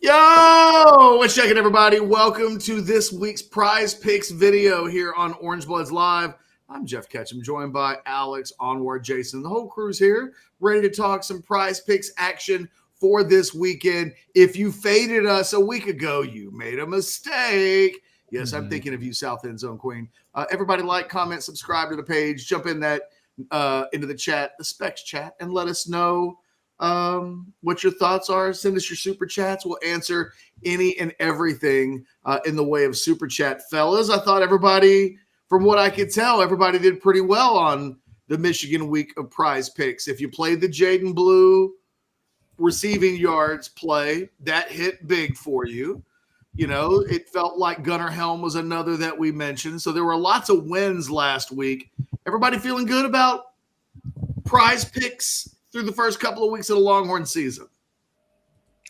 Yo, what's checking, everybody? Welcome to this week's Prize Picks video here on Orange Bloods Live. I'm Jeff Ketchum, joined by Alex, Onward, Jason. The whole crew's here, ready to talk some Prize Picks action for this weekend. If you faded us a week ago, you made a mistake. Yes, I'm thinking of you, South End Zone Queen. Everybody like, comment, subscribe to the page, jump in that into the chat, the Specs chat, and let us know what your thoughts are. Send us your super chats. We'll answer any and everything in the way of super chat. Fellas, I thought everybody, from what I could tell, everybody did pretty well on the Michigan week of Prize Picks. If you played the Jaden Blue receiving yards play, that hit big for you. You know, it felt like Gunnar Helm was another that we mentioned. So there were lots of wins last week. Everybody feeling good about Prize Picks through the first couple of weeks of the Longhorn season?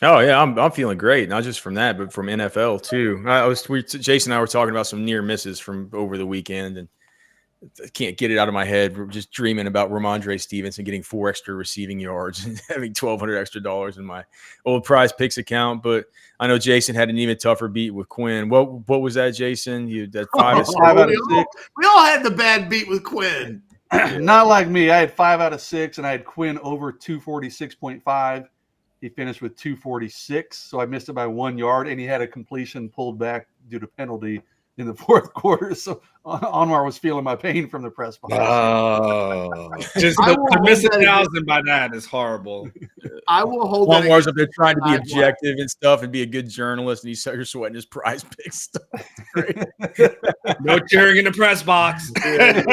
Oh yeah, I'm feeling great. Not just from that, but from NFL too. Jason and I were talking about some near misses from over the weekend, and I can't get it out of my head. We're just dreaming about Ramondre Stevenson getting 4 extra receiving yards and having $1,200 extra in my old Prize Picks account. But I know Jason had an even tougher beat with Quinn. What was that, Jason? You that 5 out of 6. We all had the bad beat with Quinn. Not like me. I had 5 out of 6, and I had Quinn over 246.5. He finished with 246, so I missed it by 1 yard, and he had a completion pulled back due to penalty in the fourth quarter. So Anwar was feeling my pain from the press box. Oh, just to miss 1,000 by that is horrible. I will hold that. Anwar's up there trying to be objective and stuff and be a good journalist, and you're sweating his Prize Picks stuff. No cheering in the press box. I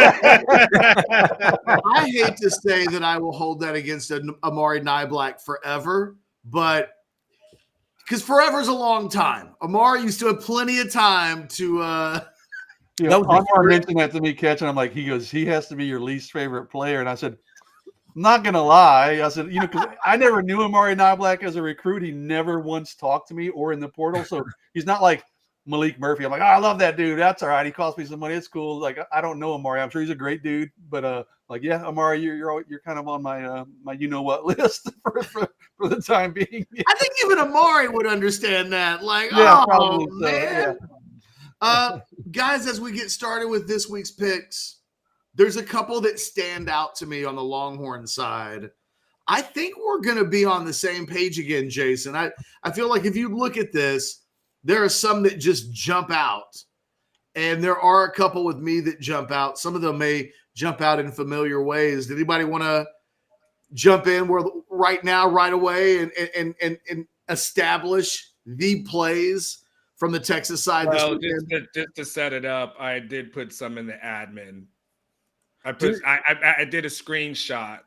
hate to say that I will hold that against Amari Niblack forever, but because forever is a long time. Amari used to have plenty of time to Anwar mentioned that to me, catching. I'm like, he goes, he has to be your least favorite player. And I said, I'm not gonna lie. I said, because I never knew Amari Niblack as a recruit. He never once talked to me or in the portal. So he's not like Malik Murphy. I'm like, I love that dude. That's all right. He cost me some money. It's cool. Like, I don't know Amari. I'm sure he's a great dude, but yeah, Amari, you're kind of on my my what list for the time being. Yeah. I think even Amari would understand that. Like, yeah, oh probably man. So, yeah. Guys, as we get started with this week's picks, there's a couple that stand out to me on the Longhorn side. I think we're going to be on the same page again, Jason. I feel like if you look at this, there are some that just jump out, and there are a couple with me that jump out. Some of them may jump out in familiar ways. Did anybody want to jump in right now, right away, and establish the plays from the Texas side? Well, just to set it up, I did put some in the admin. I did a screenshot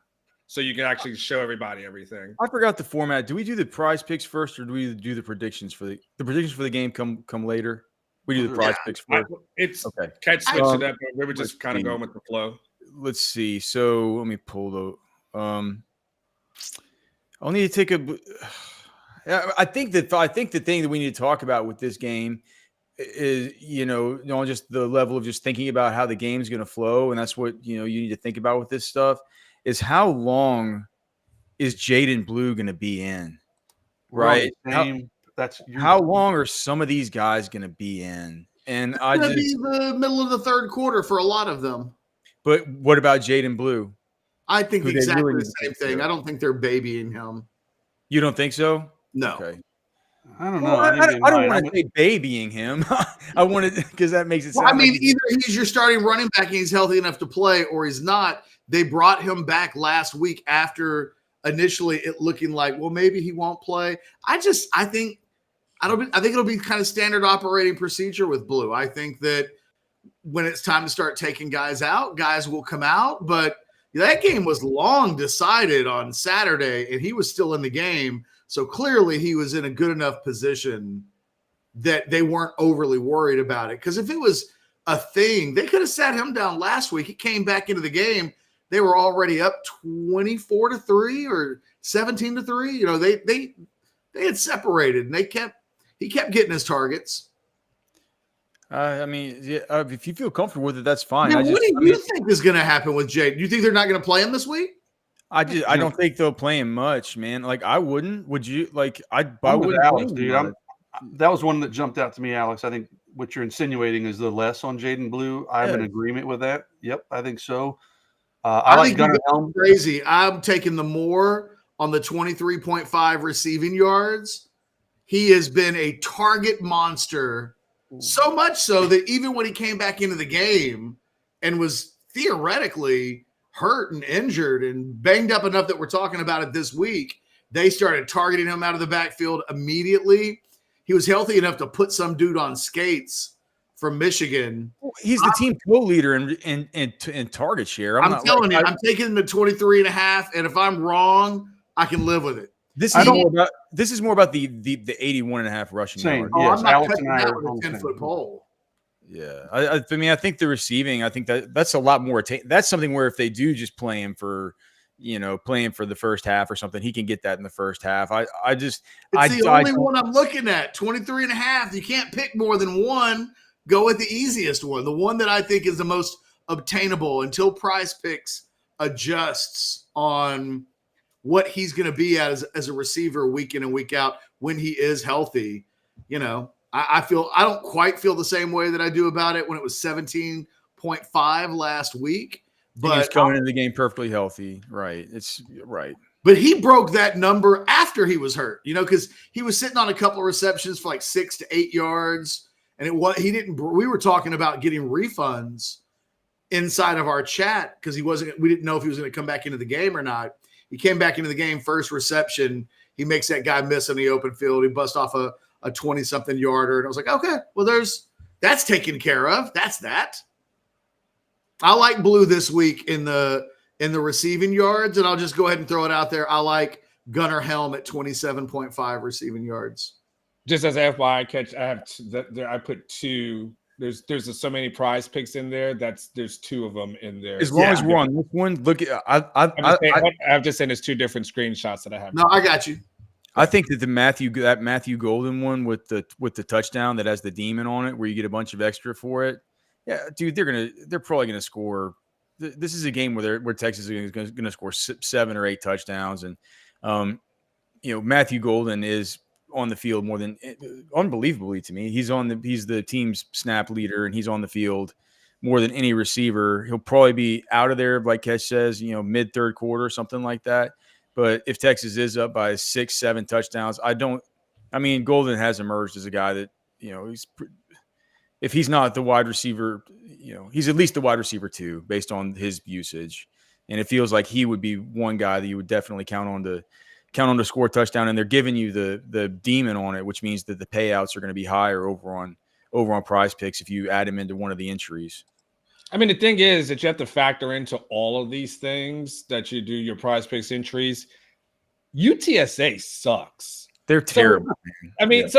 so you can actually show everybody everything. I forgot the format. Do we do the Prize Picks first, or do we do the predictions for the predictions for the game come later? We do the Prize Picks first. It's okay. Catch switched it up, but we were just kind of going with the flow. Let's see. So let me pull the. I'll need to take a. I think the thing that we need to talk about with this game is, just the level of just thinking about how the game's going to flow. And that's what, you need to think about with this stuff is how long is Jaden Blue going to be in, right? How long are some of these guys going to be in? And it's going to be the middle of the third quarter for a lot of them. But what about Jaden Blue? I think exactly the same thing. I don't think they're babying him. You don't think so? No. Okay. I don't know. I don't want to say babying him. I wanted because that makes it sound. Either he's your starting running back and he's healthy enough to play, or he's not. They brought him back last week after initially it looking like, well, maybe he won't play. I think it'll be kind of standard operating procedure with Blue. I think that when it's time to start taking guys out, guys will come out. But that game was long decided on Saturday, and he was still in the game. So clearly he was in a good enough position that they weren't overly worried about it. Because if it was a thing, they could have sat him down last week. He came back into the game. They were already up 24-3 or 17-3. They had separated, and he kept getting his targets. If you feel comfortable with it, that's fine. What do you think is going to happen with Jade? Do you think they're not going to play him this week? I don't think they'll play him much, man. Like I wouldn't. Would you? Like I I'm with wouldn't Alex, blame him dude. much. That was one that jumped out to me, Alex. I think what you're insinuating is the less on Jaden Blue. I'm in Yeah. agreement with that. Yep, I think so. I I like think Gunnar you're Helm. crazy. I'm taking the more on the 23.5 receiving yards. He has been a target monster, so much so that even when he came back into the game and was theoretically hurt and injured and banged up enough that we're talking about it this week, they started targeting him out of the backfield immediately. He was healthy enough to put some dude on skates from Michigan. He's the team co-leader in target share. I'm telling you, I'm taking the 23 and a half, and if I'm wrong, I can live with it. This is more about the 81.5 rushing yards. Oh, Yes, I'm not Alex cutting and I that are with a on the 10-foot same. pole. Yeah, I mean, I think the receiving. I think that's a lot more. That's something where if they do just play him for, playing for the first half or something, he can get that in the first half. It's the only one I'm looking at. 23 and a half. You can't pick more than one. Go with the easiest one, the one that I think is the most obtainable until Prize Picks adjusts on what he's going to be as a receiver week in and week out when he is healthy. I don't quite feel the same way that I do about it when it was 17.5 last week. But he's coming into the game perfectly healthy, right? It's right. But he broke that number after he was hurt, because he was sitting on a couple of receptions for like 6 to 8 yards. And we were talking about getting refunds inside of our chat because we didn't know if he was going to come back into the game or not. He came back into the game, first reception. He makes that guy miss in the open field. He busts off a 20-something yarder. And I was like, okay, well, that's taken care of. That's that. I like Blue this week in the receiving yards, and I'll just go ahead and throw it out there. I like Gunnar Helm at 27.5 receiving yards. Just as an FYI catch, I put two. There's so many Prize Picks in there. There's two of them in there. As long as we're on this one, look at I'm just saying there's two different screenshots that I have. No, I got you. I think that that Matthew Golden one with the touchdown that has the demon on it, where you get a bunch of extra for it. Yeah, dude, they're probably gonna score. This is a game where Texas is gonna score 7 or 8 touchdowns, and Matthew Golden is on the field more than unbelievably to me. He's the team's snap leader, and he's on the field more than any receiver. He'll probably be out of there, like Ketch says, mid third quarter, something like that. But if Texas is up by 6, 7 touchdowns, Golden has emerged as a guy that, if he's not the wide receiver, he's at least the wide receiver 2 based on his usage. And it feels like he would be one guy that you would definitely count on to score a touchdown. And they're giving you the demon on it, which means that the payouts are going to be higher over on Prize Picks if you add him into one of the entries. I mean, the thing is that you have to factor into all of these things that you do your Prize Picks entries. UTSA sucks. They're terrible. You've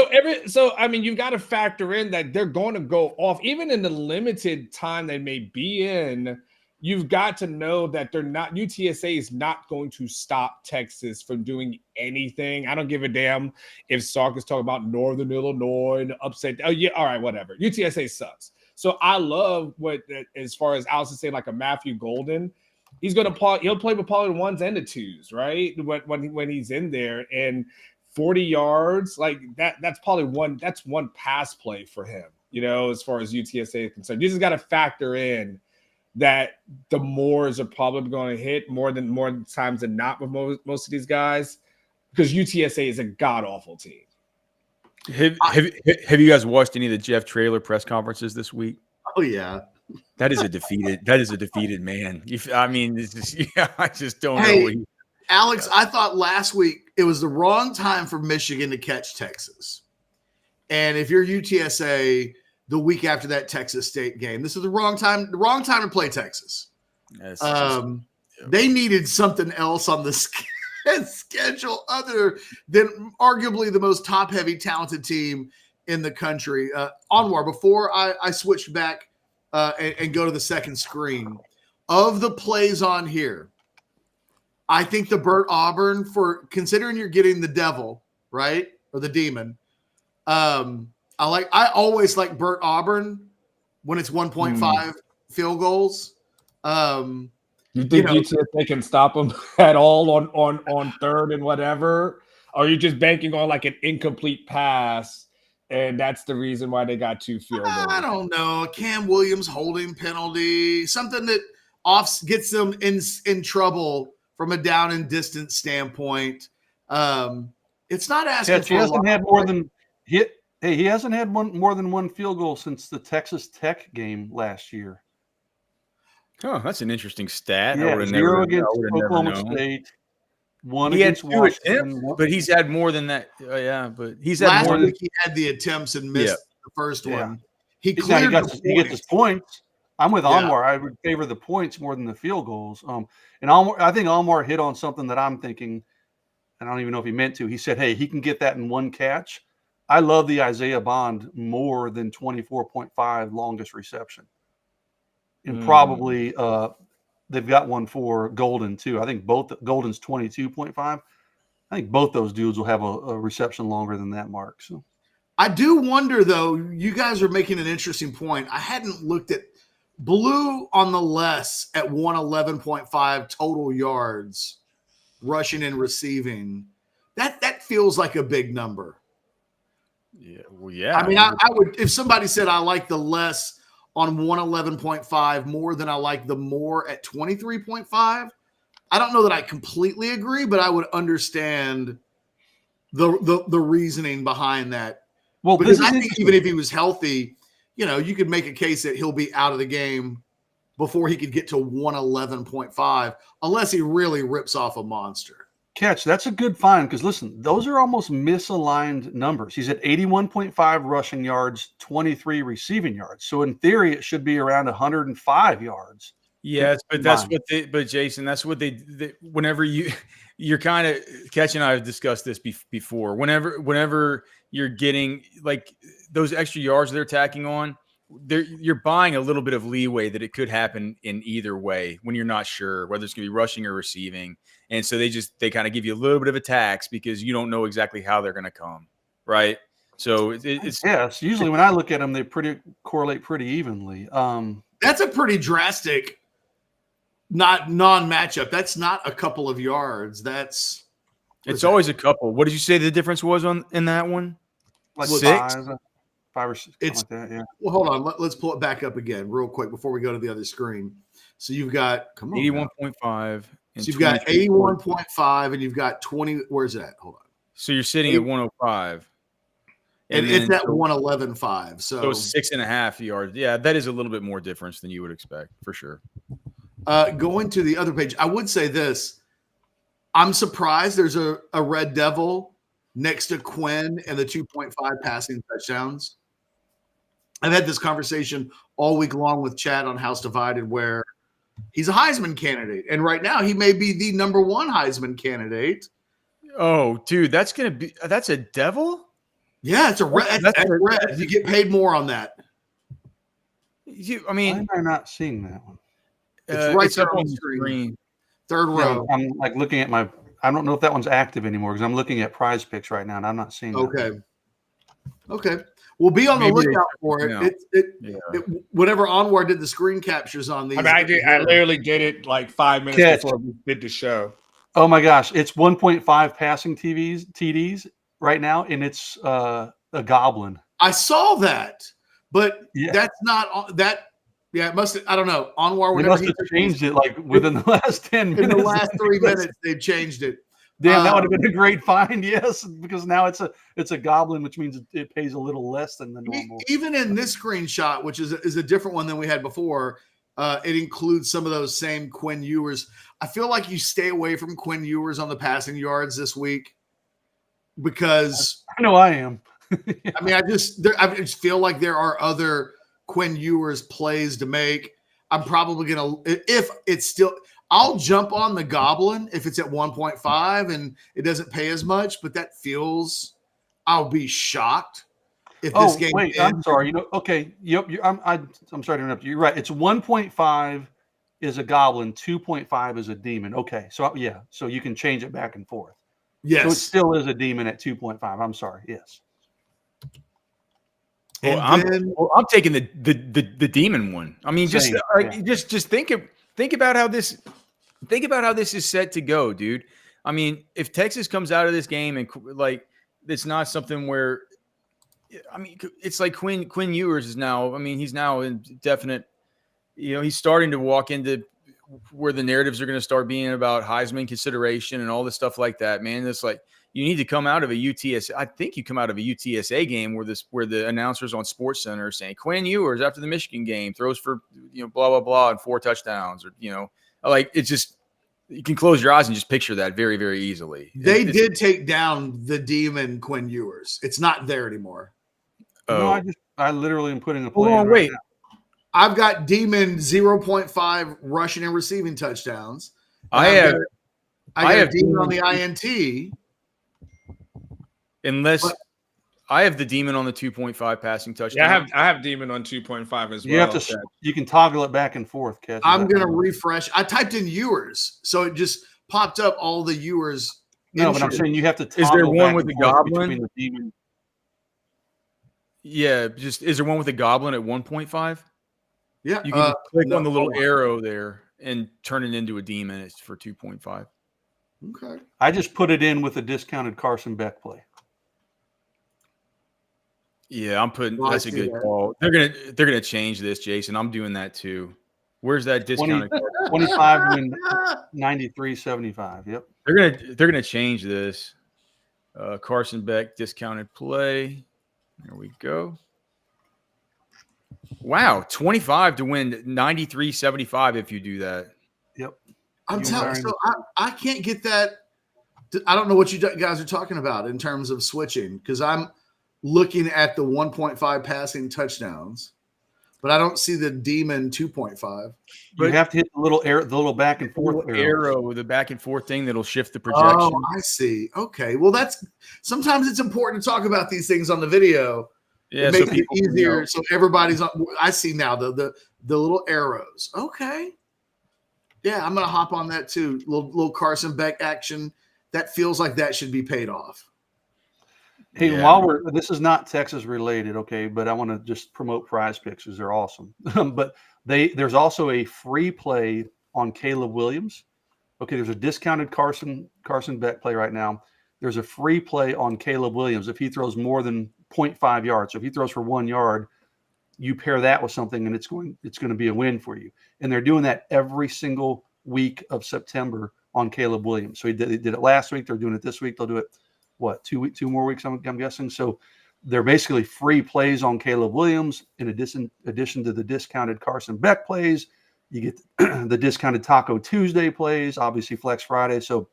got to factor in that they're going to go off, even in the limited time they may be in. You've got to know that UTSA is not going to stop Texas from doing anything. I don't give a damn if Sark is talking about Northern Illinois and upset. Oh yeah, all right, whatever. UTSA sucks. So I love as far as Alice is saying, like a Matthew Golden, he'll play with probably the 1s and the 2s, right? When he's in there, and 40 yards, like that's probably one pass play for him, as far as UTSA is concerned. You just got to factor in that the Moors are probably going to hit more times than not with most of these guys, because UTSA is a god-awful team. Have you guys watched any of the Jeff Traylor press conferences this week? Oh yeah, that is a defeated man. I just don't know. Alex, I thought last week it was the wrong time for Michigan to catch Texas, and if you're UTSA, the week after that Texas State game, this is the wrong time to play Texas. They needed something else on the schedule other than arguably the most top-heavy, talented team in the country. Anwar, before I switch back and go to the second screen, of the plays on here, I think the Burt Auburn, for considering you're getting the devil, right, or the demon, I always like Burt Auburn when it's 1.5 field goals. You You think UTSA can stop them at all on third and whatever? Or are you just banking on like an incomplete pass, and that's the reason why they got 2 field goals? I don't know. Cam Williams holding penalty, something that gets them in trouble from a down and distance standpoint. It's not asking for he hasn't had more than he hasn't had more than 1 field goal since the Texas Tech game last year. Oh, that's an interesting stat. Yeah, 0 against Oklahoma State, 1 against Washington. But he's had more than that. But he's had last more week. He had the attempts and missed the first one. He cleared he gets his points. I'm with Anwar. I would favor the points more than the field goals. And I think Anwar hit on something that I'm thinking, and I don't even know if he meant to. He said, "Hey, he can get that in 1 catch." I love the Isaiah Bond more than 24.5 longest reception. And probably they've got one for Golden too. I think both Golden's 22.5. I think both those dudes will have a reception longer than that mark. So I do wonder though, you guys are making an interesting point. I hadn't looked at Blue on the less at 111.5 total yards rushing and receiving. That feels like a big number. Yeah. Well, yeah. I mean, I would, if somebody said I like the less on 111.5 more than I like the more at 23.5. I don't know that I completely agree, but I would understand the reasoning behind that. Well, because I think even if he was healthy, you could make a case that he'll be out of the game before he could get to 111.5, unless he really rips off a monster. Catch, that's a good find because listen, those are almost misaligned numbers. He's at 81.5 rushing yards, 23 receiving yards. So in theory, it should be around 105 yards. Yes, but that's what but Jason, that's what they whenever you're kind of Catch and I have discussed this before. Whenever you're getting like those extra yards they're tacking on, you're buying a little bit of leeway that it could happen in either way when you're not sure whether it's going to be rushing or receiving. And so they kind of give you a little bit of a tax because you don't know exactly how they're going to come, right? So it's usually when I look at them, they correlate pretty evenly. That's a pretty drastic non-matchup. That's not a couple of yards. It's always a couple. What did you say the difference was in that one? Like 6? 5 or 6. It's like that, yeah. Well, hold on. Let's pull it back up again real quick before we go to the other screen. So you've got 81.5. So you've got 81.5 and you've got 20. Where's that? Hold on. So you're sitting at 105. And it's at 111.5. So 6.5 yards. Yeah, that is a little bit more difference than you would expect for sure. Going to the other page, I would say this. I'm surprised there's a Red Devil next to Quinn and the 2.5 passing touchdowns. I've had this conversation all week long with Chad on House Divided where he's a Heisman candidate. And right now he may be the number 1 Heisman candidate. Oh, dude, that's a devil? Yeah, it's a red. That's red. You get paid more on that. Why am I not seeing that one? It's right there on the screen. Third row. Yeah, I'm like looking at I don't know if that one's active anymore because I'm looking at Prize Picks right now and I'm not seeing that. Okay. We'll be on the lookout for it. Whenever Anwar did the screen captures on these. I literally did it like 5 minutes before we did the show. Oh my gosh. It's 1.5 passing TDs right now, and it's a goblin. I saw that, but that's not that. Yeah, it must have, I don't know. Anwar, they must have changed it like within the last 10 minutes. In the last 3 minutes, they've changed it. Damn, that would have been a great find, yes, because now it's a goblin, which means it pays a little less than the normal. Even in this screenshot, which is a different one than we had before, it includes some of those same Quinn Ewers. I feel like you stay away from Quinn Ewers on the passing yards this week because I know I am. I mean, I just feel like there are other Quinn Ewers plays to make. I'm probably going to, if it's still, I'll jump on the Goblin if it's at 1.5 and it doesn't pay as much, but that feels, I'll be shocked if this game ends. I'm sorry. Okay. Yep. I'm sorry to interrupt you. You're right. It's 1.5 is a Goblin, 2.5 is a Demon. Okay. So yeah. So you can change it back and forth. Yes. So it still is a Demon at 2.5. I'm sorry. Yes. Well, I'm taking the Demon one. I mean, just think about how this Think about how this is set to go, dude. I mean, if Texas comes out of this game and like it's not something where, I mean, it's like Quinn Ewers is now. I mean, he's now in definite. He's starting to walk into where the narratives are going to start being about Heisman consideration and all this stuff like that. Man, it's like you need to come out of a UTSA. I think you come out of a UTSA game where the announcers on SportsCenter are saying Quinn Ewers after the Michigan game throws for blah blah blah and 4 touchdowns, or like it's just. You can close your eyes and just picture that very, very easily. They did take down the demon Quinn Ewers. It's not there anymore. Oh. No, I literally am putting a play. Hold on, wait. Now. I've got demon 0.5 rushing and receiving touchdowns. I have demon on the INT. I have the demon on the 2.5 passing touchdown. Yeah, I have demon on 2.5 as well. You can toggle it back and forth. I'm going to refresh. I typed in Ewers, so it just popped up all the Ewers. No, but I'm saying you have to toggle. Is there one with the goblin? The demon. Yeah, is there one with the goblin at 1.5? Yeah. You can click on the little arrow there and turn it into a demon. It's for 2.5. Okay. I just put it in with a discounted Carson Beck play. Yeah, I'm putting. That's a good call. They're gonna change this, Jason. I'm doing that too. Where's that discounted? 25 and 93.75. Yep. They're gonna change this. Carson Beck discounted play. There we go. Wow, 25 to win 93.75 if you do that. Yep. I'm telling you, so I can't get that. I don't know what you guys are talking about in terms of switching, because I'm looking at the 1.5 passing touchdowns, but I don't see the demon 2.5. You have to hit the little back and forth arrow, the back and forth thing that'll shift the projection. Oh, I see. Okay. Well, sometimes it's important to talk about these things on the video. Yeah, it makes it easier. So everybody's on. I see now the little arrows. Okay. Yeah, I'm gonna hop on that too. Little Carson Beck action. That feels like that should be paid off. Hey, while this is not Texas related, okay, but I want to just promote Prize Picks because they're awesome. But there's also a free play on Caleb Williams. Okay, there's a discounted Carson Beck play right now. There's a free play on Caleb Williams if he throws more than 0.5 yards. So if he throws for 1 yard, you pair that with something, and it's going to be a win for you. And they're doing that every single week of September on Caleb Williams. So they did it last week. They're doing it this week. They'll do it. What, 2 more weeks, I'm guessing. So they're basically free plays on Caleb Williams. In addition to the discounted Carson Beck plays, you get the discounted Taco Tuesday plays, obviously Flex Friday. So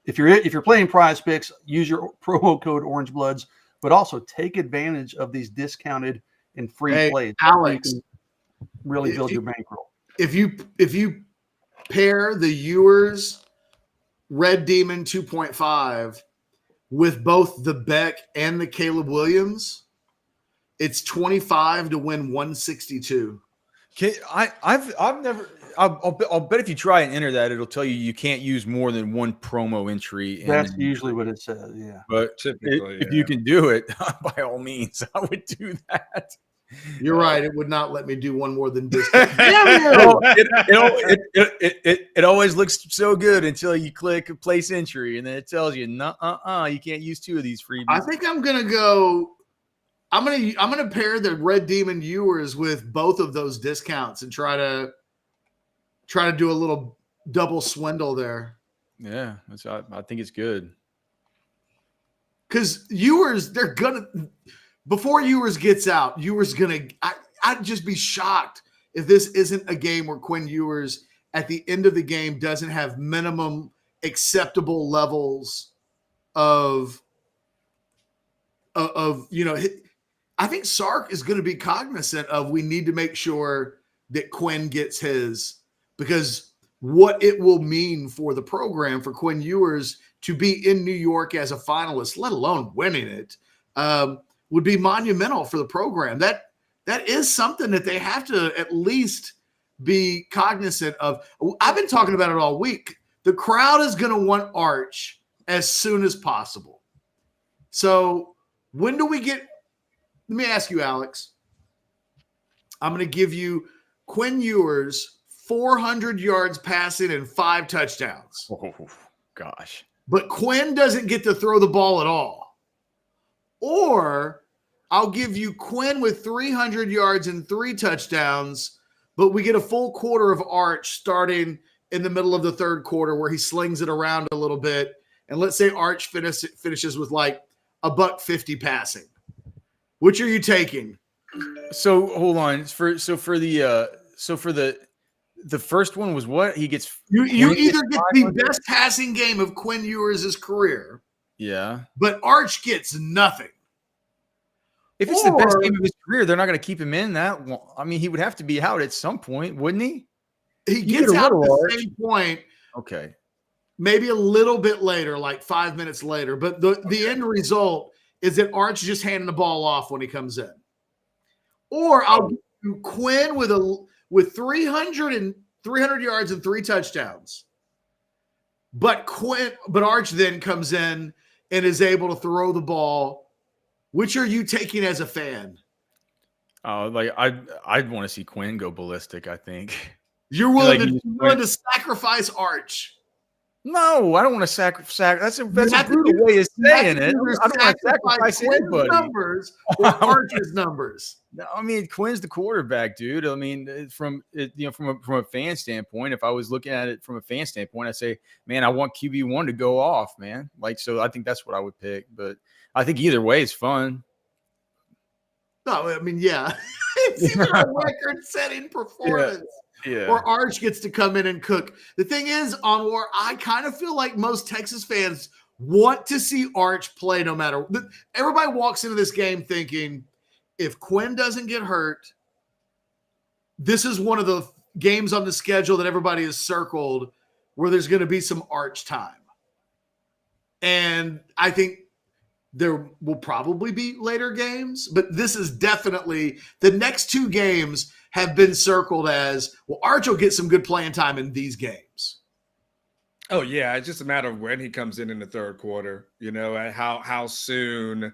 if you're playing Prize Picks, use your promo code Orange Bloods, but also take advantage of these discounted and free plays. Alex, you can really build your bankroll. If you pair the Ewers Red Demon 2.5 with both the Beck and the Caleb Williams, it's 25 to win 162. I'll bet if you try and enter that, it'll tell you can't use more than one promo entry. That's usually what it says. Yeah. But typically, if you can do it, by all means, I would do that. You're right. It would not let me do one more than this. It always looks so good until you click place entry, and then it tells you, you can't use 2 of these freebies. I think I'm gonna go. I'm gonna pair the Red Demon Ewers with both of those discounts and try to do a little double swindle there. Yeah, I think it's good. Because Ewers, they're gonna. Before Ewers gets out, Ewers I'd just be shocked if this isn't a game where Quinn Ewers at the end of the game doesn't have minimum acceptable levels of I think Sark is going to be cognizant of, we need to make sure that Quinn gets his, because what it will mean for the program for Quinn Ewers to be in New York as a finalist, let alone winning it, would be monumental for the program. That is something that they have to at least be cognizant of. I've been talking about it all week. The crowd is going to want Arch as soon as possible. So when do we get – let me ask you, Alex. I'm going to give you Quinn Ewers 400 yards passing and 5 touchdowns. Oh, gosh. But Quinn doesn't get to throw the ball at all. Or I'll give you Quinn with 300 yards and 3 touchdowns, but we get a full quarter of Arch starting in the middle of the third quarter where he slings it around a little bit. And let's say Arch finishes with like $150 passing. Which are you taking? So hold on. For the first one was what? He gets You either get the best passing game of Quinn Ewers' career. Yeah. But Arch gets nothing. If it's the best game of his career, they're not going to keep him in that long. I mean, he would have to be out at some point, wouldn't he? He gets out at the same point. Okay. Maybe a little bit later, like 5 minutes later. But the end result is that Arch just handing the ball off when he comes in. Or I'll give you Quinn with 300 yards and 3 touchdowns. But Arch then comes in and is able to throw the ball. Which are you taking as a fan? I'd want to see Quinn go ballistic, I think. You're willing to sacrifice Arch. No, I don't want to sacrifice. That's a brutal way of saying it. I don't want to sacrifice anybody. Numbers or Arch's numbers. No, I mean Quinn's the quarterback, dude. I mean, from a fan standpoint, if I was looking at it from a fan standpoint, I'd say, man, I want QB1 to go off, man. So I think that's what I would pick. But I think either way is fun. No, I mean, yeah, it's either a record-setting performance. Yeah. Or Arch gets to come in and cook. The thing is, Anwar, I kind of feel like most Texas fans want to see Arch play no matter. Everybody walks into this game thinking, if Quinn doesn't get hurt, this is one of the games on the schedule that everybody has circled where there's going to be some Arch time. And I think there will probably be later games, but this is definitely the next 2 games have been circled as, well, Arch will get some good playing time in these games. Oh, yeah. It's just a matter of when he comes in the third quarter, and how soon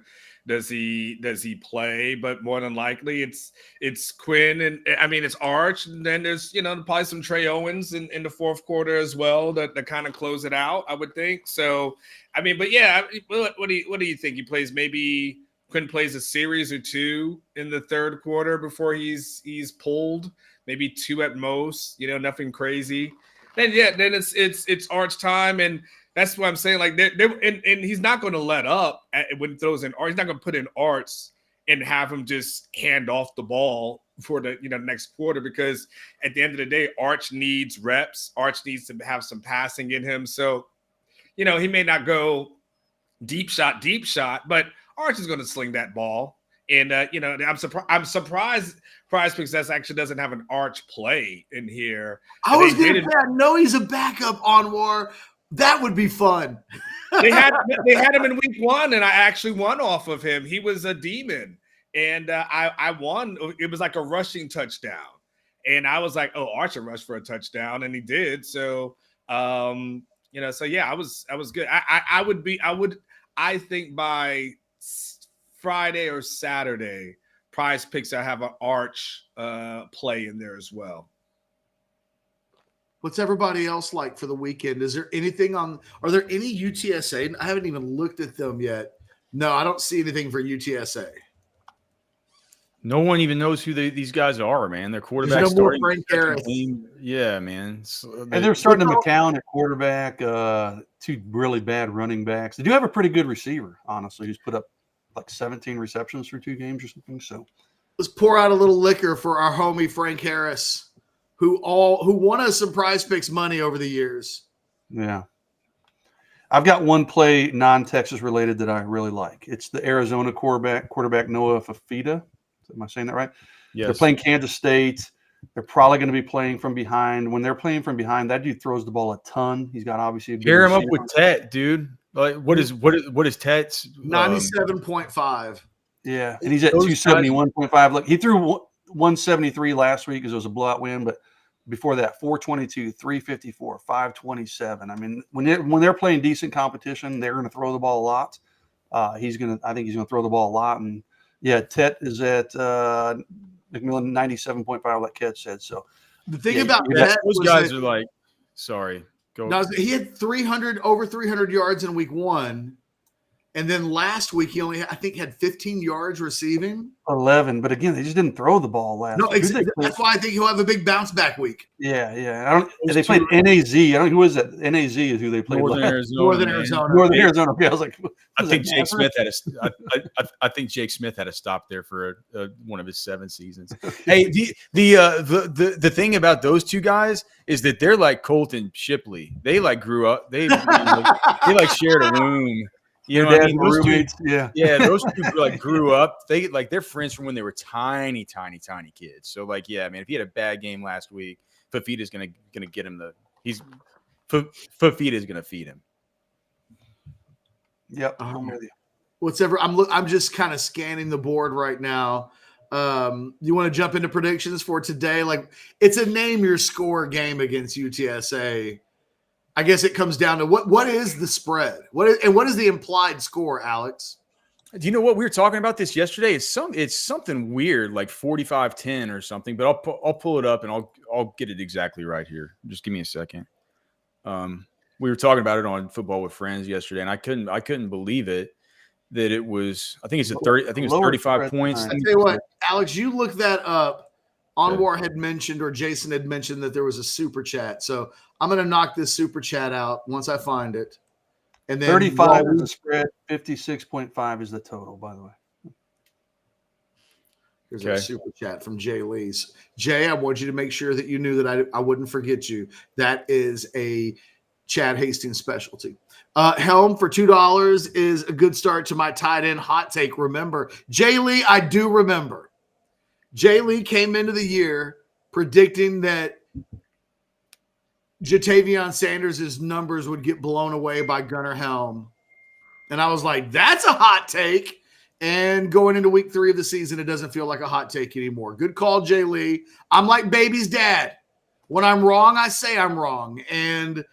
does he play? But more than likely it's Quinn and it's Arch. And then there's, probably some Trey Owens in the fourth quarter as well that kind of close it out, I would think. So, but yeah, what do you think? He plays maybe Quinn plays a series or 2 in the third quarter before he's pulled, maybe 2 at most, nothing crazy. Then it's Arch time, and that's what I'm saying. Like and he's not going to let up when he throws in Arch. He's not going to put in Arch and have him just hand off the ball for the next quarter, because at the end of the day, Arch needs reps. Arch needs to have some passing in him. So, he may not go deep shot, but Arch is going to sling that ball. And, I'm surprised Prize Picks actually doesn't have an Arch play in here. I was going to say, I know he's a backup, Anwar. That would be fun. They had him in week 1, and I actually won off of him. He was a demon. And I won. It was like a rushing touchdown. And I was like, oh, Arch will rush for a touchdown. And he did. So, so yeah, I was good. I think by Friday or Saturday, Prize Picks, I have an Arch play in there as well. What's everybody else like for the weekend? Is there anything are there any UTSA? I haven't even looked at them yet. No, I don't see anything for UTSA. No one even knows who these guys are, man. Their quarterback There's no more starting Frank Harris. Yeah, man. And they're starting to McCown at quarterback, 2 really bad running backs. They do have a pretty good receiver, honestly, who's put up like 17 receptions through 2 games or something. So let's pour out a little liquor for our homie Frank Harris, who won us some Prize Picks money over the years. Yeah. I've got one play non-Texas related that I really like. It's the Arizona quarterback Noah Fafita. Am I saying that right? Yes. They're playing Kansas State. They're probably going to be playing from behind. When they're playing from behind, that dude throws the ball a ton. He's got obviously a big pair him up receiver. with Tet, dude. Like what is Tet's 97.5. Yeah, and he's at 271.5. Look, he threw 173 last week because it was a blowout win, but before that, 422, 354, 527. I mean, when they're playing decent competition, they're going to throw the ball a lot. I think he's going to throw the ball a lot. And yeah, Tet is at McMillan 97.5, like Ket said. So The thing about Yeah, that those was guys that, are like, sorry, go. no, he had over 300 yards in week 1. And then last week, he only, I think, had 15 yards receiving. 11, but again, they just didn't throw the ball last No, week. that's why I think he'll have a big bounce back week. Yeah. They played NAZ. I don't know who is that. NAZ is who they played. Northern Arizona. Northern man. Arizona. Northern Arizona. Yeah, I was like, I think Jake Smith had I think Jake Smith had to stop there for one of his 7 seasons. Hey, the thing about those two guys is that they're like Colt and Shipley. They like grew up. They like shared a womb. You know what I mean? Those roommates, those two like grew up. They're friends from when they were tiny kids. So like, yeah, man, if he had a bad game last week, Fafita's gonna get him Fafita's gonna feed him. Yep, I'm with you. I'm just kind of scanning the board right now. You want to jump into predictions for today? Like, it's a name your score game against UTSA. I guess it comes down to what is the spread? What is the implied score, Alex? Do you know what we were talking about this yesterday? It's something weird, like 45-10 or something. But I'll pull it up and I'll get it exactly right here. Just give me a second. We were talking about it on Football with Friends yesterday, and I couldn't believe it that it was. I think it's 30. I think it was 35 points. I tell you what, Alex, you look that up. Anwar had mentioned, or Jason had mentioned, that there was a super chat. So I'm going to knock this super chat out once I find it. And then 35 is the spread. 56.5 is the total, by the way. Here's a super chat from Jay Lee's. Jay, I want you to make sure that you knew that I wouldn't forget you. That is a Chad Hastings specialty. Helm for $2 is a good start to my tight end hot take. Remember, Jay Lee, I do remember. Jay Lee came into the year predicting that Jatavion Sanders' numbers would get blown away by Gunnar Helm. And I was like, that's a hot take. And going into week 3 of the season, it doesn't feel like a hot take anymore. Good call, Jay Lee. I'm like baby's dad. When I'm wrong, I say I'm wrong. And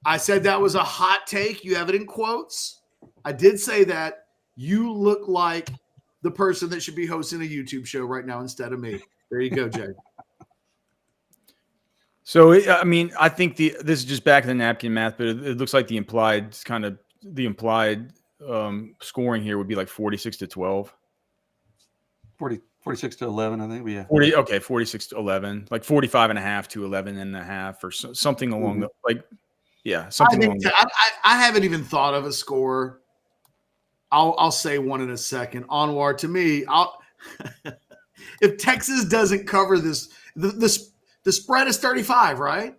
I said that was a hot take. You have it in quotes. I did say that. You look like the person that should be hosting a YouTube show right now instead of me. There you go, Jay. So, I mean, I think this is just back of the napkin math, but it looks like the implied scoring here would be like 46-12. 46-11, I think. Yeah. 46-11, like 45.5 to 11.5, or something along the something along that. I haven't even thought of a score. I'll say one in a second. Anwar, to me, if Texas doesn't cover this, the spread is 35, right?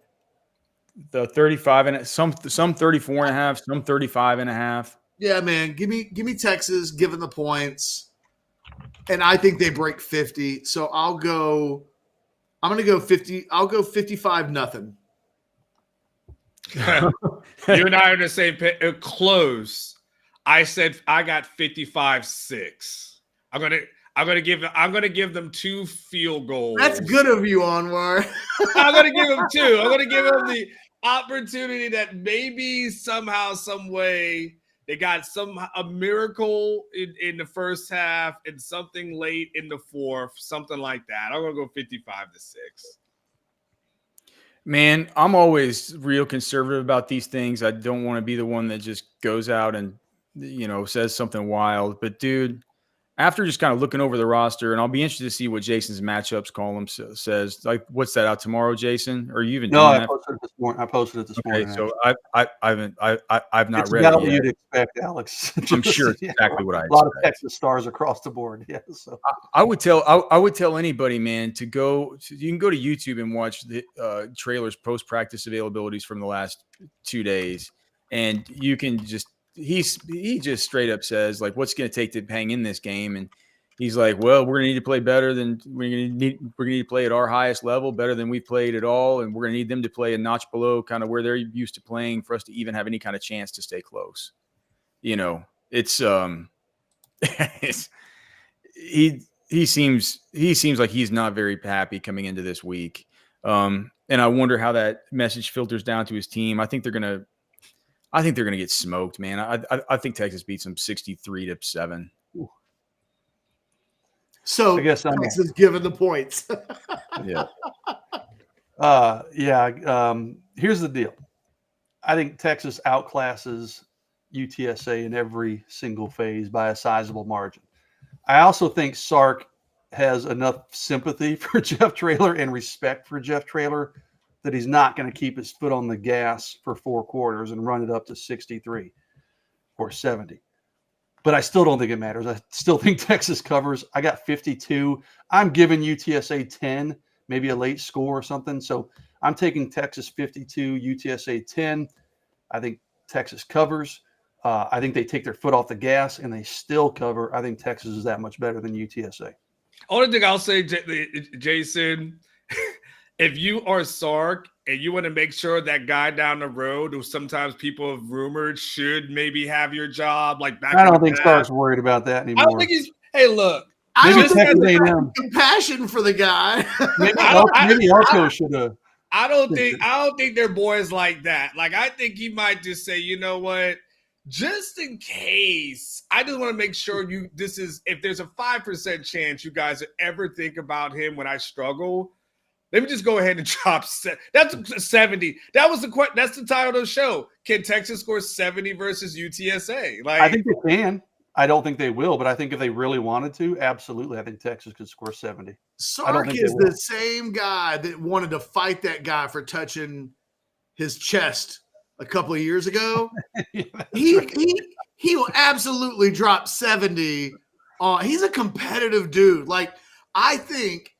The 35 and some 34.5, some 35.5. Yeah, man. Give me Texas, given the points, and I think they break 50. So I'm going to go 50. I'll go 55-0. You and I are the same close. I said I got 55-6. I'm gonna give them 2 field goals. That's good of you, Anwar. I'm gonna give them 2. I'm gonna give them the opportunity that maybe somehow, some way, they got a miracle in the first half and something late in the fourth, something like that. I'm gonna go 55-6. Man, I'm always real conservative about these things. I don't want to be the one that just goes out and says something wild. But dude, after just kind of looking over the roster, and I'll be interested to see what Jason's matchups column says. Like, what's that out tomorrow, Jason? Or are you even doing that? I posted it this morning. So I've not read it yet. What you'd expect, Alex. I'm sure it's exactly what I expect. A lot of Texas stars across the board. Yeah. So I would tell anybody, man, to go. You can go to YouTube and watch the trailers post practice availabilities from the last 2 days, and you can just. He just straight up says, like, what's going to take to hang in this game? And he's like, well, we're going to need to play better than we're going to need to play at our highest level, better than we played at all. And we're going to need them to play a notch below kind of where they're used to playing for us to even have any kind of chance to stay close. It's he seems like he's not very happy coming into this week. And I wonder how that message filters down to his team. I think they're going to get smoked, man. I think Texas beats them 63-7. So I guess Texas given the points. Yeah. Here's the deal. I think Texas outclasses UTSA in every single phase by a sizable margin. I also think Sark has enough sympathy for Jeff Traylor and respect for Jeff Traylor that he's not going to keep his foot on the gas for 4 quarters and run it up to 63 or 70. But I still don't think it matters. I still think Texas covers. I got 52. I'm giving UTSA 10, maybe a late score or something. So I'm taking Texas 52, UTSA 10. I think Texas covers. I think they take their foot off the gas and they still cover. I think Texas is that much better than UTSA. Only thing I'll say, Jason, if you are Sark and you want to make sure that guy down the road who sometimes people have rumored should maybe have your job, like back I don't think Sark's worried about that anymore. I don't think he's. Hey, look. I Maybe don't think Texas there's A&M. compassion for the guy. Maybe Arco should have. I don't think they're boys like that. Like, I think he might just say, you know what? Just in case, I just want to make sure if there's a 5% chance you guys ever think about him when I struggle, let me just go ahead and drop. That's 70. That's the title of the show. Can Texas score 70 versus UTSA? Like, I think they can. I don't think they will, but I think if they really wanted to, absolutely, I think Texas could score 70. Sark is the same guy that wanted to fight that guy for touching his chest a couple of years ago. Yeah, he will absolutely drop 70. He's a competitive dude. Like, I think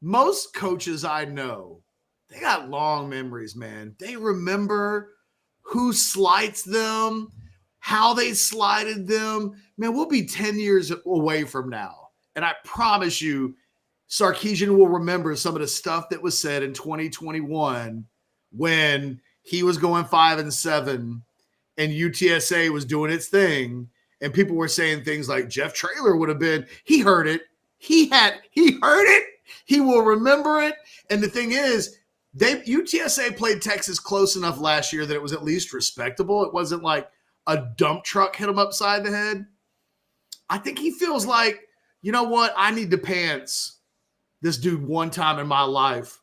most coaches I know, they got long memories, man. They remember who slights them, how they slighted them. Man, we'll be 10 years away from now. And I promise you, Sarkisian will remember some of the stuff that was said in 2021 when he was going 5-7 and UTSA was doing its thing. And people were saying things like Jeff Traylor would have been, he heard it. He heard it. He will remember it. And the thing is, UTSA played Texas close enough last year that it was at least respectable. It wasn't like a dump truck hit him upside the head. I think he feels like, you know what? I need to pants this dude one time in my life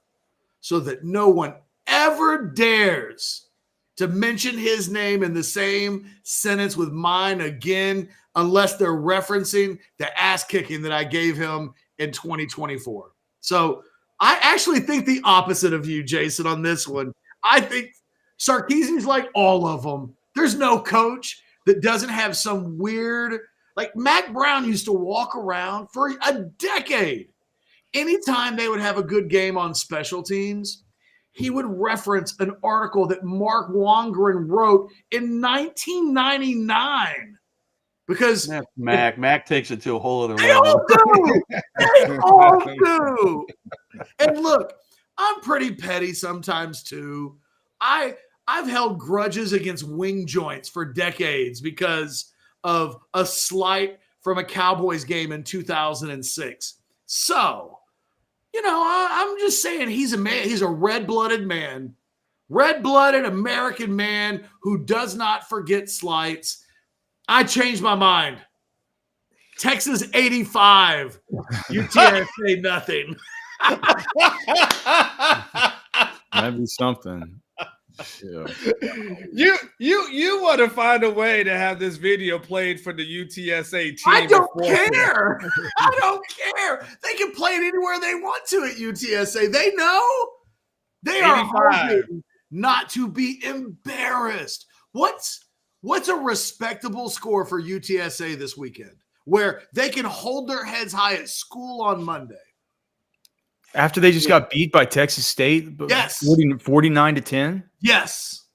so that no one ever dares to mention his name in the same sentence with mine again, unless they're referencing the ass kicking that I gave him in 2024. So I actually think the opposite of you, Jason, on this one. I think Sarkisian's like all of them. There's no coach that doesn't have some weird, like Mac Brown used to walk around for a decade. Anytime they would have a good game on special teams, he would reference an article that Mark Wongren wrote in 1999. Because that's Mac. Mac takes it to a whole other they level. All do. They all do. And look, I'm pretty petty sometimes too. I've held grudges against wing joints for decades because of a slight from a Cowboys game in 2006. So, you know, I'm just saying he's a man. He's a red-blooded man, red-blooded American man who does not forget slights. I changed my mind. Texas 85, UTSA nothing. Might be something. Yeah. You want to find a way to have this video played for the UTSA team. I don't care. I don't care. They can play it anywhere they want to at UTSA. They know. They are hoping not to be embarrassed. What's a respectable score for UTSA this weekend where they can hold their heads high at school on Monday? After they just got beat by Texas State? Yes. 49-10? Yes.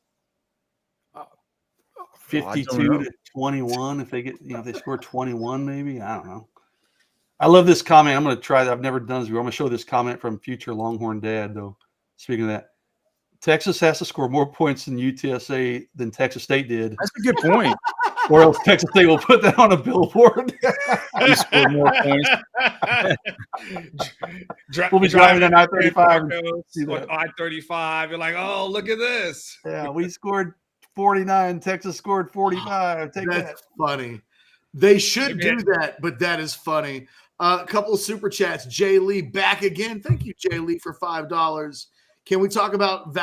52-21. If they get, if they score 21, maybe. I don't know. I love this comment. I'm going to try that. I've never done this before. I'm going to show this comment from future Longhorn dad, though. Speaking of that, Texas has to score more points than UTSA than Texas State did. That's a good point. Or else Texas State will put that on a billboard. You score more points. We'll be driving on I-35. I-35. You're like, oh, look at this. Yeah, we scored 49. Texas scored 45. Take That's that. funny. They should do that, but that is funny. A couple of super chats. Jay Lee back again. Thank you, Jay Lee, for $5. Can we talk about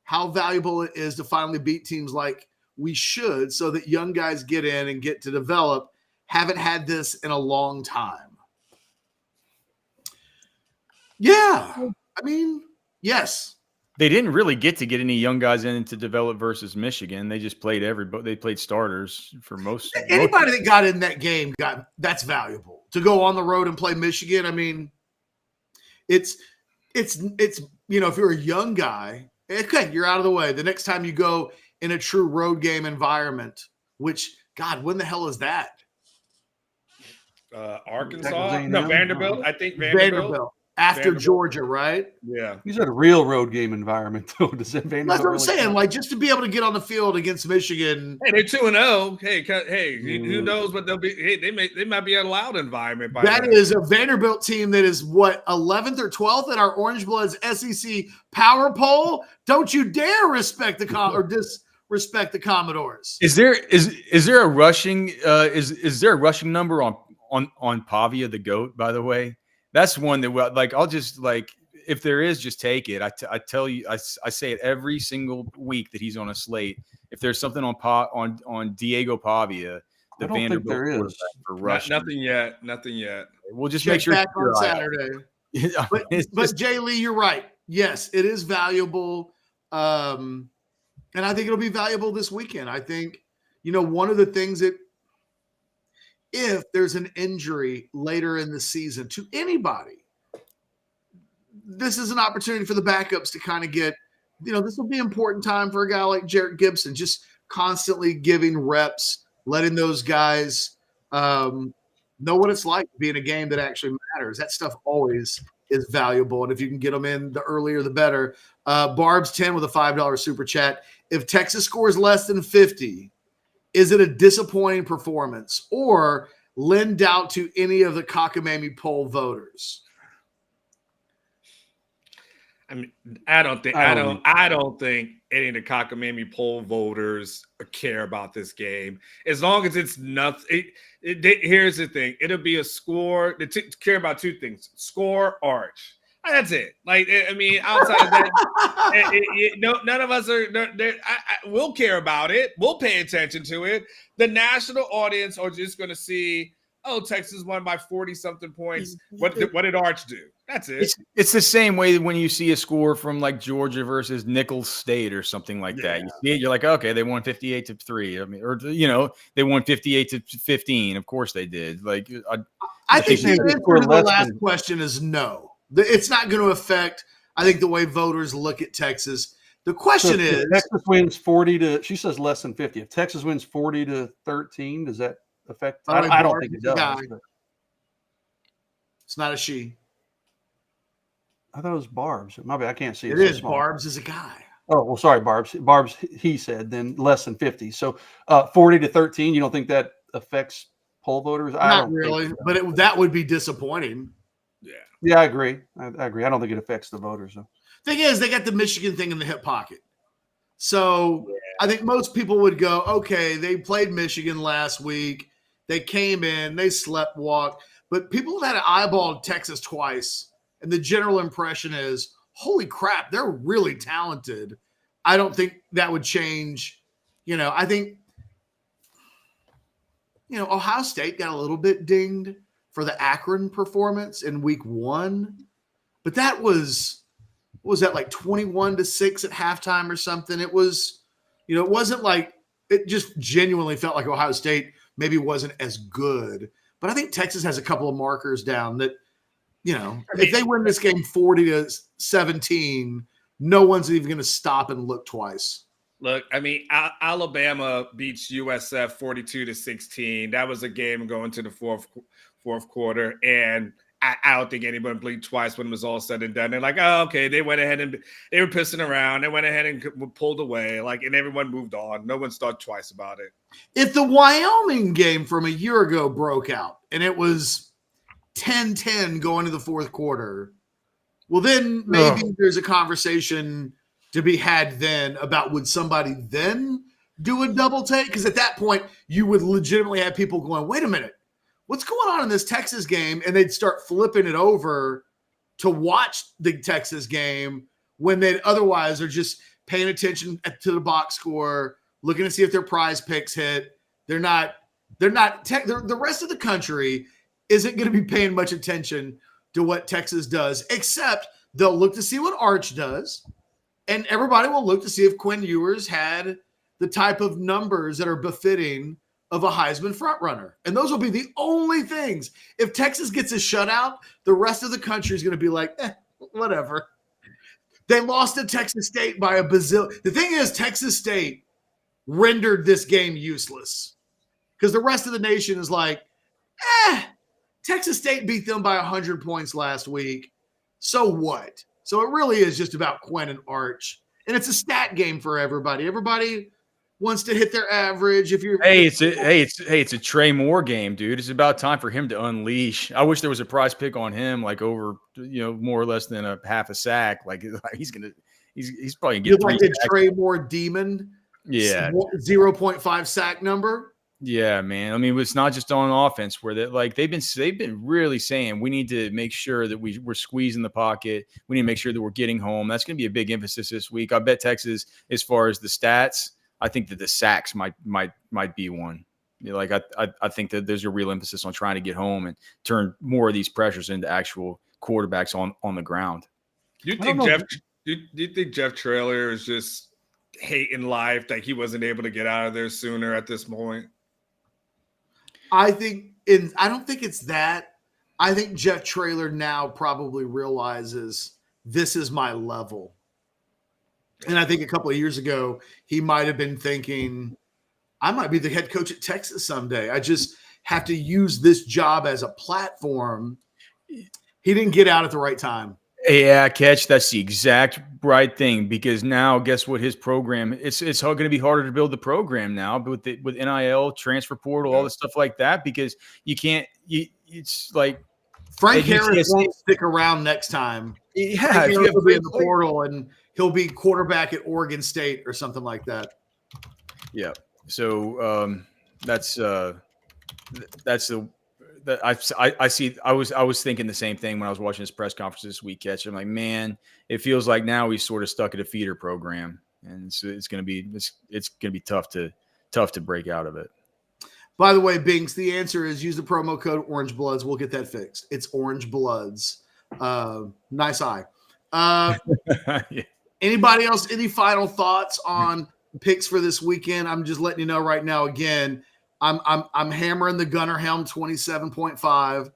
how valuable it is to finally beat teams like we should so that young guys get in and get to develop? Haven't had this in a long time. Yeah. I mean, yes. They didn't really get any young guys in to develop versus Michigan. They just played they played starters for most. Anybody that got in that game that's valuable to go on the road and play Michigan. I mean, it's if you're a young guy, okay, you're out of the way. The next time you go in a true road game environment, which God, when the hell is that? Arkansas? No, Vanderbilt. I think Vanderbilt. After Georgia, right? Yeah. You said a real road game environment, though. Does that Vanderbilt? That's what I'm saying. Like, just to be able to get on the field against Michigan. Hey, they're 2-0. Hey, who knows what they'll be? Hey, they might be a loud environment. That is a Vanderbilt team that is what 11th or 12th in our Orange Bloods SEC power poll. Don't you dare disrespect the Commodores. Is there a rushing number on Pavia the GOAT? By the way. That's one that, like, I'll just, like, if there is, just take it. I tell you, I say it every single week that he's on a slate. If there's something on Diego Pavia, the Vanderbilt there is for rushing. Nothing yet. We'll just Check make sure back on Saturday. But Jay Lee, you're right. Yes, it is valuable, and I think it'll be valuable this weekend. I think one of the things that. If there's an injury later in the season to anybody, this is an opportunity for the backups to kind of get, this will be an important time for a guy like Jarrett Gibson, just constantly giving reps, letting those guys know what it's like to be in a game that actually matters. That stuff always is valuable. And if you can get them in, the earlier, the better. Barb's 10 with a $5 super chat. If Texas scores less than 50, is it a disappointing performance or lend doubt to any of the cockamamie poll voters? I mean, I don't think any of the cockamamie poll voters care about this game. As long as it's nothing. Here's the thing: it'll be a score. They care about two things: score, arch. That's it. Like, I mean, outside of that, none of us are. We'll care about it. We'll pay attention to it. The national audience are just going to see, oh, Texas won by 40-something points. What did Arch do? That's it. It's the same way when you see a score from like Georgia versus Nicholls State or something like that. You see it, you're like, okay, they won 58-3. I mean, or they won 58-15. Of course they did. Like, I think the answer to the last question is no. It's not going to affect, I think, the way voters look at Texas. The question is, Texas wins 40 to. She says less than 50. If Texas wins 40-13, does that affect? I don't think it does. It's not a she. I thought it was Barb's. Maybe I can't see it. It is. Barb's is a guy. Oh, well, sorry, Barb's. Barb's, he said, then less than 50. So 40-13, you don't think that affects poll voters? Not really, but that would be disappointing. Yeah, I agree. I agree. I don't think it affects the voters, though. Thing is, they got the Michigan thing in the hip pocket. So I think most people would go, okay, they played Michigan last week. They came in, they slept walk. But people have had eyeballed Texas twice. And the general impression is, holy crap, they're really talented. I don't think that would change. I think, Ohio State got a little bit dinged for the Akron performance in week 1. But that was that like 21-6 at halftime or something? It was, it wasn't like, it just genuinely felt like Ohio State maybe wasn't as good. But I think Texas has a couple of markers down that, if they win this game 40-17, no one's even going to stop and look twice. Look, I mean, Alabama beats USF 42-16. That was a game going to the fourth quarter, and I don't think anybody blinked twice when it was all said and done. They're like, oh, okay, they went ahead and they were pissing around. They went ahead and pulled away, and everyone moved on. No one thought twice about it. If the Wyoming game from a year ago broke out and it was 10-10 going to the fourth quarter, well, then maybe there's a conversation to be had then about would somebody then do a double take? Because at that point, you would legitimately have people going, wait a minute, what's going on in this Texas game? And they'd start flipping it over to watch the Texas game when they otherwise are just paying attention to the box score, looking to see if their prize picks hit. The rest of the country isn't going to be paying much attention to what Texas does, except they'll look to see what Arch does. And everybody will look to see if Quinn Ewers had the type of numbers that are befitting of a Heisman frontrunner. And those will be the only things. If Texas gets a shutout, the rest of the country is going to be like, whatever. They lost to Texas State by a bazillion. The thing is, Texas State rendered this game useless because the rest of the nation is like, Texas State beat them by 100 points last week. So what? So it really is just about Quinn and Arch. And it's a stat game for everybody. Everybody wants to hit their average. It's a Trey Moore game, dude. It's about time for him to unleash. I wish there was a prize pick on him, like over, more or less than a half a sack. Like he's probably gonna get like the Trey Moore demon. Yeah, 0.5 sack number. Yeah, man. I mean, it's not just on offense where they've been really saying we need to make sure that we're squeezing the pocket. We need to make sure that we're getting home. That's going to be a big emphasis this week. I bet Texas, as far as the stats, I think that the sacks might be one. I think that there's a real emphasis on trying to get home and turn more of these pressures into actual quarterbacks on the ground. Do you think Jeff Traylor is just hating life that he wasn't able to get out of there sooner at this point? I don't think it's that. I think Jeff Traylor now probably realizes this is my level. And I think a couple of years ago, he might have been thinking, I might be the head coach at Texas someday. I just have to use this job as a platform. He didn't get out at the right time. Yeah, Catch. That's the exact right thing, because now guess what? His program, it's going to be harder to build the program now with NIL, transfer portal, all this stuff like that, because you can't. It's like Frank Harris won't stick around next time. Yeah, Frank Harris will be in the portal and he'll be quarterback at Oregon State or something like that. Yeah. So that's the. I see. I was thinking the same thing when I was watching his press conference this week. Catch. I'm like, man, it feels like now he's sort of stuck at a feeder program, and so it's going to be tough to break out of it. By the way, Binks, the answer is use the promo code Orange Bloods. We'll get that fixed. It's Orange Bloods. Nice eye. Yeah. Anybody else? Any final thoughts on picks for this weekend? I'm just letting you know right now. Again, I'm hammering the Gunnar Helm 27.5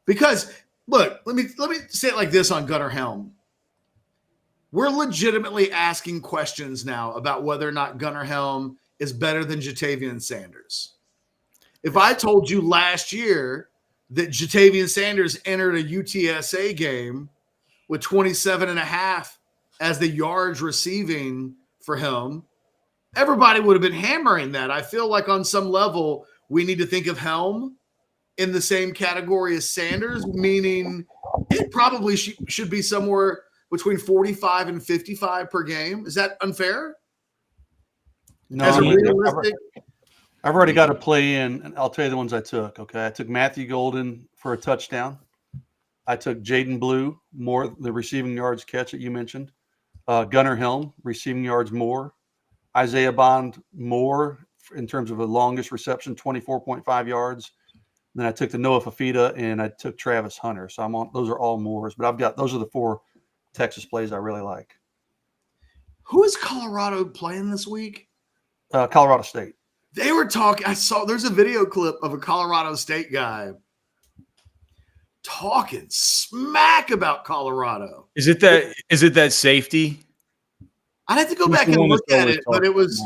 because look, let me say it like this on Gunnar Helm. We're legitimately asking questions now about whether or not Gunnar Helm is better than Jatavian Sanders. If I told you last year that Jatavian Sanders entered a UTSA game with 27.5 as the yards receiving for him, everybody would have been hammering that. I feel like on some level, we need to think of Helm in the same category as Sanders, meaning it probably should be somewhere between 45 and 55 per game. Is that unfair? No, as a realistic? I've already got a play in, and I'll tell you the ones I took. Okay, I took Matthew Golden for a touchdown. I took Jaden Blue, more the receiving yards catch that you mentioned. Gunnar Helm, receiving yards more. Isaiah Bond more in terms of the longest reception, 24.5 yards. Then I took the Noah Fafita and I took Travis Hunter. So I'm on; those are all mores. But those are the 4 Texas plays I really like. Who is Colorado playing this week? Colorado State. They were talking. There's a video clip of a Colorado State guy talking smack about Colorado. Is it that safety? I'd have to go back and look at it, but it was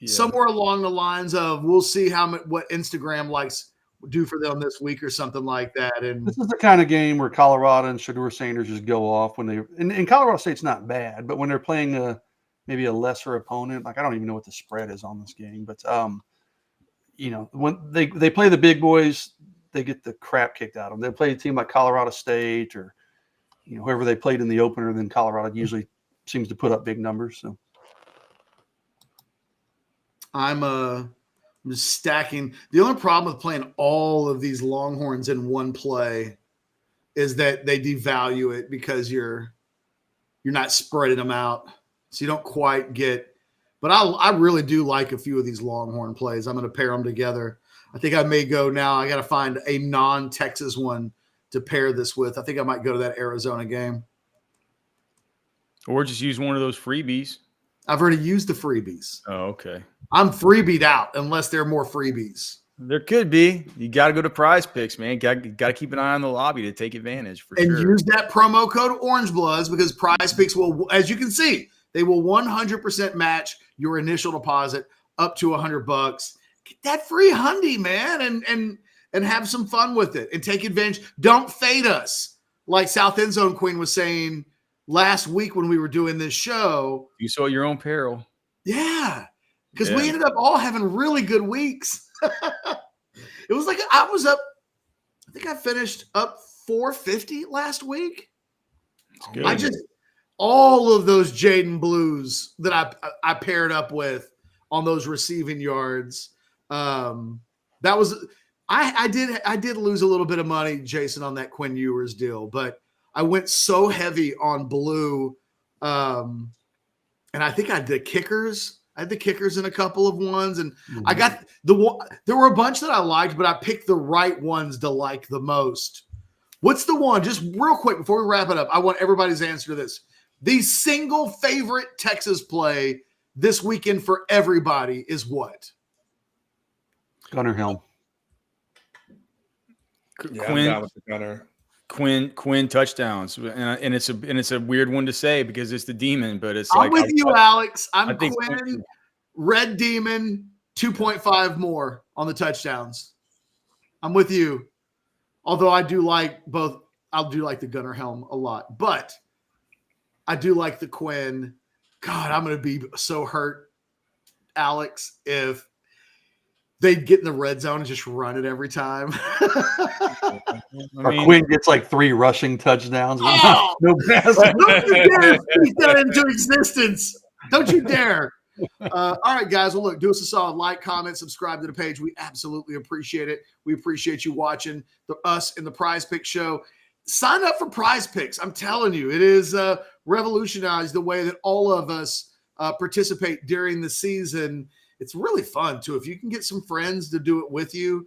somewhere along the lines of, we'll see what Instagram likes do for them this week or something like that. And this is the kind of game where Colorado and Shedeur Sanders just go off when they and Colorado State's not bad, but when they're playing maybe a lesser opponent, like I don't even know what the spread is on this game, but when they play the big boys, they get the crap kicked out of them. They play a team like Colorado State or whoever they played in the opener, then Colorado usually seems to put up big numbers. So I'm just stacking. The only problem with playing all of these Longhorns in one play is that they devalue it because you're not spreading them out, so you don't quite get. But I really do like a few of these Longhorn plays. I'm going to pair them together. I think I may go now. I got to find a non-Texas one to pair this with. I think I might go to that Arizona game. Or just use one of those freebies. I've already used the freebies. Oh, okay. I'm freebied out unless there are more freebies. There could be. You got to go to Prize Picks, man. Got to keep an eye on the lobby to take advantage for and sure. Use that promo code Orange Bloods because Prize Picks will, as you can see, they will 100% match your initial deposit up to $100. Get that free hundy, man, and have some fun with it and take advantage. Don't fade us, like South End Zone Queen was saying last week when we were doing this show. You saw your own peril. Yeah, because we ended up all having really good weeks. It was like I was up. I think I finished up 450 last week. I just all of those Jaden Blues that I paired up with on those receiving yards. That was I did lose a little bit of money, Jason, on that Quinn Ewers deal, but I went so heavy on Blue, and I think I had the kickers. I had the kickers in a couple of ones, and I got there were a bunch that I liked, but I picked the right ones to like the most. What's the one? Just real quick before we wrap it up, I want everybody's answer to this. The single favorite Texas play this weekend for everybody is what? Gunner Helm. Yeah, I'm down with the Gunner. Quinn touchdowns, and it's a weird one to say because it's the Demon, but it's I'm with you, Alex. I'm think Quinn, Red Demon, 2.5 more on the touchdowns. I'm with you. Although I do like both. I do like the Gunner Helm a lot, but I do like the Quinn. God, I'm going to be so hurt, Alex, if they get in the red zone and just run it every time. Or Quinn gets like 3 rushing touchdowns. Oh, no pass. Don't you dare speak that into existence. Don't you dare. All right, guys. Well, look, do us a solid. Like, comment, subscribe to the page. We absolutely appreciate it. We appreciate you watching us in the Prize Picks show. Sign up for Prize Picks. I'm telling you, it is revolutionized the way that all of us participate during the season. It's really fun, too. If you can get some friends to do it with you,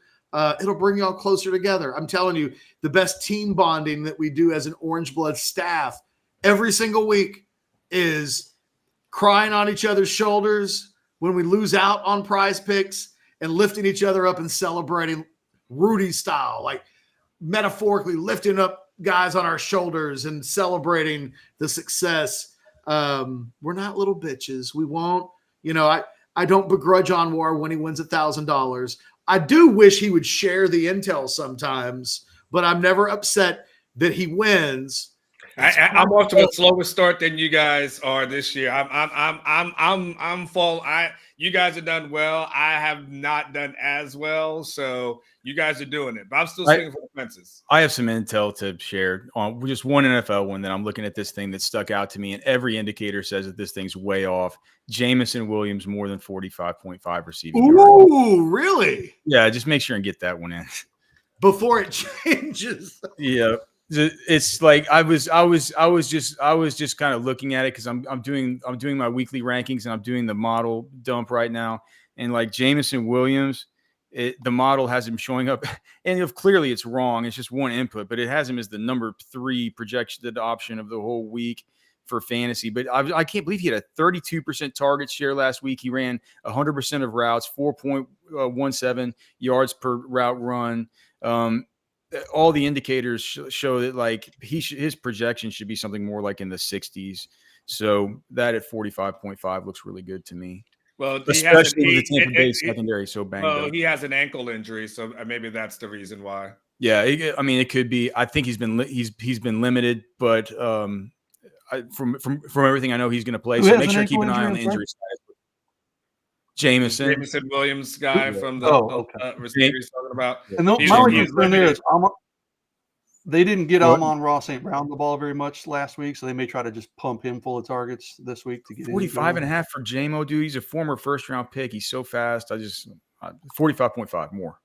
it'll bring you all closer together. I'm telling you, the best team bonding that we do as an Orange Blood staff every single week is crying on each other's shoulders when we lose out on Prize Picks and lifting each other up and celebrating Rudy style, like metaphorically lifting up guys on our shoulders and celebrating the success. We're not little bitches. We won't, I don't begrudge Anwar when he wins $1,000. I do wish he would share the intel sometimes, but I'm never upset that he wins. I'm off to a slower start than you guys are this year. I'm full. You guys have done well. I have not done as well. So you guys are doing it, but I'm still swinging for the fences. I have some intel to share on just one NFL one that I'm looking at this thing that stuck out to me, and every indicator says that this thing's way off. Jamison Williams more than 45.5 receiving yards. Ooh, really? Yeah, just make sure and get that one in before it changes. Yeah. It's like I was just kind of looking at it because I'm doing my weekly rankings and I'm doing the model dump right now, and like Jamison Williams, the model has him showing up, and if clearly it's wrong, it's just one input, but it has him as the number 3 projected option of the whole week for fantasy. But I can't believe he had a 32% target share last week. He ran 100% of routes, 4.17 yards per route run. All the indicators show that like his projection should be something more like in the 60s. So that at 45.5 looks really good to me. Well, especially with the Tampa Bay secondary so banged up. He has an ankle injury, so maybe that's the reason why. Yeah, it could be. I think he's been limited, but from everything I know, he's going to play. So make sure to keep an eye on the injury side. Jamison Williams guy from the receiver he's talking about. And my only concern there is they didn't get Amon-Ra St. Brown the ball very much last week, so they may try to just pump him full of targets this week to get 45.5 for JMO, dude. He's a former first-round pick. He's so fast. 45.5 more.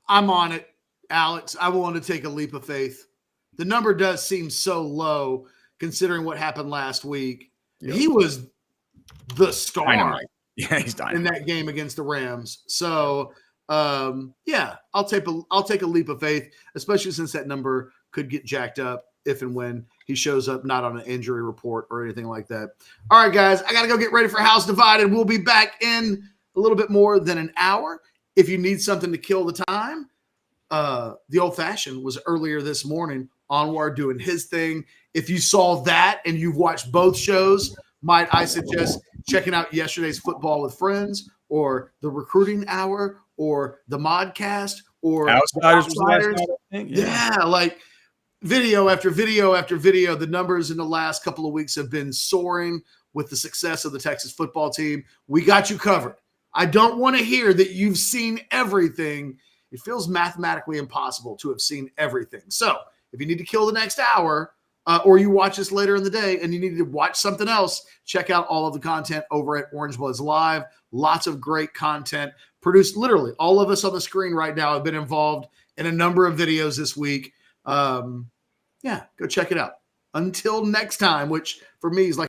I'm on it, Alex. I want to take a leap of faith. the number does seem so low considering what happened last week. Yep. He was the star Yeah, he's dying in that game against the Rams. So, yeah, I'll take a leap of faith, especially since that number could get jacked up if and when he shows up not on an injury report or anything like that. All right, guys, I got to go get ready for House Divided. We'll be back in a little bit more than an hour. If you need something to kill the time, the Old Fashioned was earlier this morning. Onward doing his thing. If you saw that and you've watched both shows, might I suggest checking out yesterday's Football with Friends or the Recruiting Hour or the Modcast or Outsiders. Yeah, like video after video after video. The numbers in the last couple of weeks have been soaring with the success of the Texas football team. We got you covered. I don't want to hear that you've seen everything. It feels mathematically impossible to have seen everything. So if you need to kill the next hour, or you watch this later in the day and you need to watch something else, check out all of the content over at Orange Bloods Live. Lots of great content produced. Literally, all of us on the screen right now have been involved in a number of videos this week. Yeah, go check it out. Until next time, which for me is like